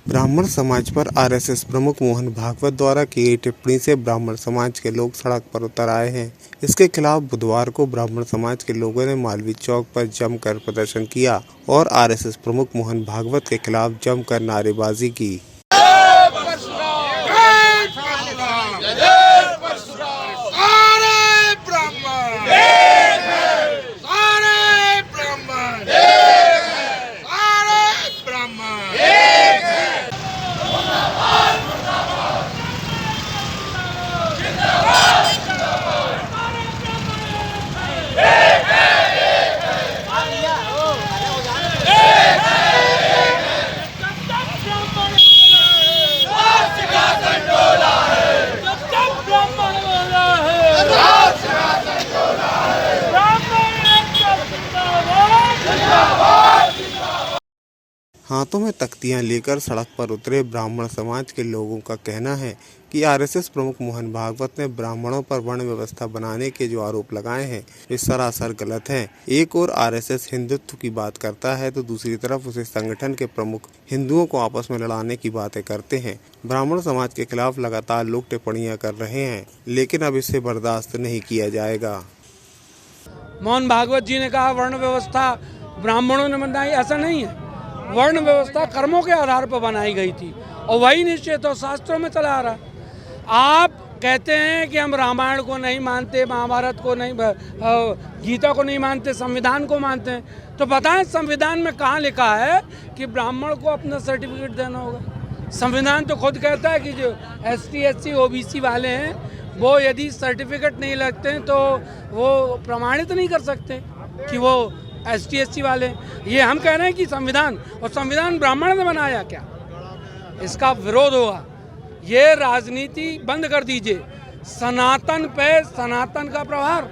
ब्राह्मण समाज पर आरएसएस प्रमुख मोहन भागवत द्वारा की गई टिप्पणी से ब्राह्मण समाज के लोग सड़क पर उतर आए हैं। इसके खिलाफ बुधवार को ब्राह्मण समाज के लोगों ने मालवीय चौक पर जमकर प्रदर्शन किया और आरएसएस प्रमुख मोहन भागवत के खिलाफ जमकर नारेबाजी की। हाथों में तख्तियां लेकर सड़क पर उतरे ब्राह्मण समाज के लोगों का कहना है कि आरएसएस प्रमुख मोहन भागवत ने ब्राह्मणों पर वर्ण व्यवस्था बनाने के जो आरोप लगाए हैं वे सरासर गलत हैं। एक और आरएसएस हिंदुत्व की बात करता है तो दूसरी तरफ उसे संगठन के प्रमुख हिंदुओं को आपस में लड़ाने की बातें करते हैं। ब्राह्मण समाज के खिलाफ लगातार लोग टिप्पणियां कर रहे हैं, लेकिन अब इसे बर्दाश्त नहीं किया जाएगा। मोहन भागवत जी ने कहा वर्ण व्यवस्था ब्राह्मणों ने बनाई, ऐसा नहीं है। वर्ण व्यवस्था कर्मों के आधार पर बनाई गई थी और वही निश्चित और शास्त्रों में चला आ रहा है। आप कहते हैं कि हम रामायण को नहीं मानते, महाभारत को नहीं, गीता को नहीं मानते, संविधान को मानते हैं, तो बताएं संविधान में कहाँ लिखा है कि ब्राह्मण को अपना सर्टिफिकेट देना होगा। संविधान तो खुद कहता है कि जो ST SC OBC वाले हैं वो यदि सर्टिफिकेट नहीं लगते हैं तो वो प्रमाणित नहीं कर सकते कि वो ST SC वाले। ये हम कह रहे हैं कि संविधान, और संविधान ब्राह्मण ने बनाया क्या, इसका विरोध होगा। ये राजनीति बंद कर दीजिए। सनातन पे सनातन का प्रहार,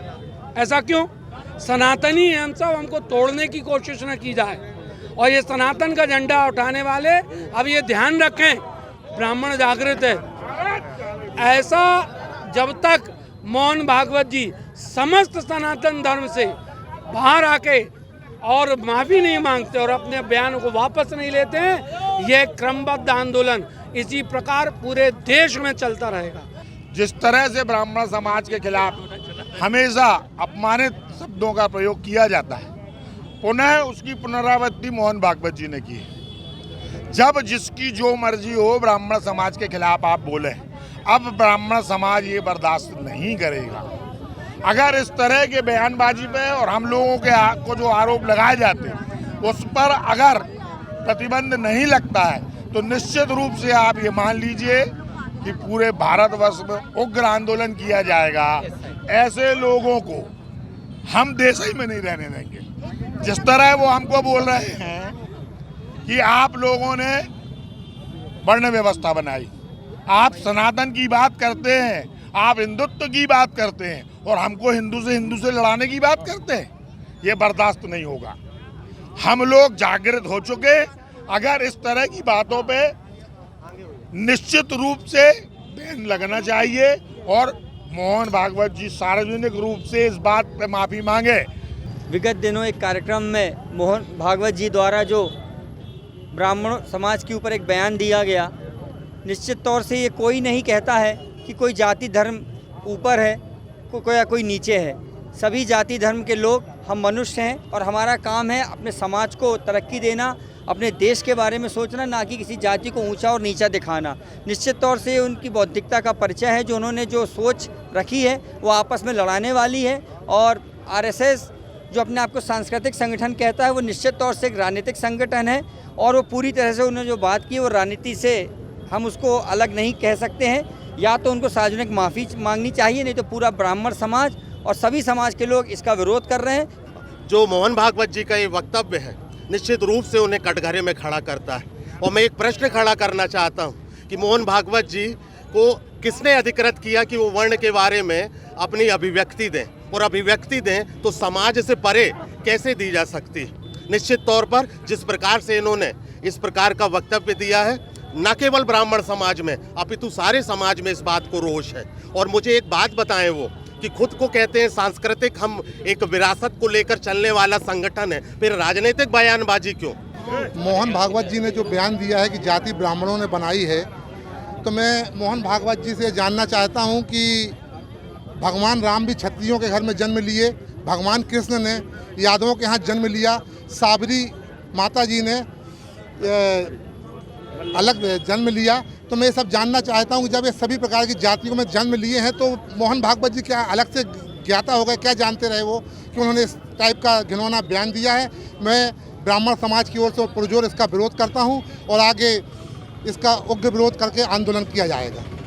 ऐसा क्यों? सनातनी है हम सब, हमको तोड़ने की कोशिश न की जाए। और ये सनातन का झंडा उठाने वाले अब ये ध्यान रखें, ब्राह्मण जागृत है। ऐसा जब तक मोहन भागवत जी समस्त सनातन धर्म से बाहर आके और माफ़ी नहीं मांगते और अपने बयानों को वापस नहीं लेते हैं, ये क्रमबद्ध आंदोलन इसी प्रकार पूरे देश में चलता रहेगा। जिस तरह से ब्राह्मण समाज के खिलाफ हमेशा अपमानित शब्दों का प्रयोग किया जाता है, पुनः उसकी पुनरावृत्ति मोहन भागवत जी ने की है। जब जिसकी जो मर्जी हो ब्राह्मण समाज के खिलाफ आप बोले, अब ब्राह्मण समाज ये बर्दाश्त नहीं करेगा। अगर इस तरह के बयानबाजी पे और हम लोगों के को जो आरोप लगाए जाते हैं उस पर अगर प्रतिबंध नहीं लगता है तो निश्चित रूप से आप ये मान लीजिए कि पूरे भारतवर्ष में उग्र आंदोलन किया जाएगा। ऐसे लोगों को हम देश ही में नहीं रहने देंगे। जिस तरह वो हमको बोल रहे हैं कि आप लोगों ने वर्ण व्यवस्था बनाई, आप सनातन की बात करते हैं, आप हिंदुत्व की बात करते हैं और हमको हिंदू से लड़ाने की बात करते हैं, ये बर्दाश्त नहीं होगा। हम लोग जागृत हो चुके। अगर इस तरह की बातों पे निश्चित रूप से बैन लगना चाहिए और मोहन भागवत जी सार्वजनिक रूप से इस बात पे माफ़ी मांगे। विगत दिनों एक कार्यक्रम में मोहन भागवत जी द्वारा जो ब्राह्मण समाज के ऊपर एक बयान दिया गया, निश्चित तौर से ये कोई नहीं कहता है कि कोई जाति धर्म ऊपर है कोई नीचे है। सभी जाति धर्म के लोग हम मनुष्य हैं और हमारा काम है अपने समाज को तरक्की देना, अपने देश के बारे में सोचना, ना कि किसी जाति को ऊंचा और नीचा दिखाना। निश्चित तौर से उनकी बौद्धिकता का परिचय है, जो उन्होंने जो सोच रखी है वो आपस में लड़ाने वाली है। और आरएसएस जो अपने आप को सांस्कृतिक संगठन कहता है वो निश्चित तौर से एक राजनीतिक संगठन है और वो पूरी तरह से उन्होंने जो बात की वो राजनीति से हम उसको अलग नहीं कह सकते हैं। या तो उनको सार्वजनिक माफ़ी मांगनी चाहिए, नहीं तो पूरा ब्राह्मण समाज और सभी समाज के लोग इसका विरोध कर रहे हैं। जो मोहन भागवत जी का ये वक्तव्य है निश्चित रूप से उन्हें कटघरे में खड़ा करता है। और मैं एक प्रश्न खड़ा करना चाहता हूँ कि मोहन भागवत जी को किसने अधिकृत किया कि वो वर्ण के बारे में अपनी अभिव्यक्ति दें, और अभिव्यक्ति दें तो समाज से परे कैसे दी जा सकती है। निश्चित तौर पर जिस प्रकार से इन्होंने इस प्रकार का वक्तव्य दिया है, न केवल ब्राह्मण समाज में अपितु सारे समाज में इस बात को रोष है। और मुझे एक बात बताएं वो कि खुद को कहते हैं सांस्कृतिक, हम एक विरासत को लेकर चलने वाला संगठन है, फिर राजनीतिक बयानबाजी क्यों? मोहन भागवत जी ने जो बयान दिया है कि जाति ब्राह्मणों ने बनाई है, तो मैं मोहन भागवत जी से जानना चाहता हूं कि भगवान राम भी क्षत्रियों के घर में जन्म लिए, भगवान कृष्ण ने यादवों के यहाँ जन्म लिया, साबरी माता जी ने अलग जन्म लिया। तो मैं ये सब जानना चाहता हूँ कि जब ये सभी प्रकार की जातियों में जन्म लिए हैं तो मोहन भागवत जी क्या अलग से ज्ञाता हो गए, क्या जानते रहे वो कि उन्होंने इस टाइप का घिनौना बयान दिया है। मैं ब्राह्मण समाज की ओर से पुरजोर इसका विरोध करता हूँ और आगे इसका उग्र विरोध करके आंदोलन किया जाएगा।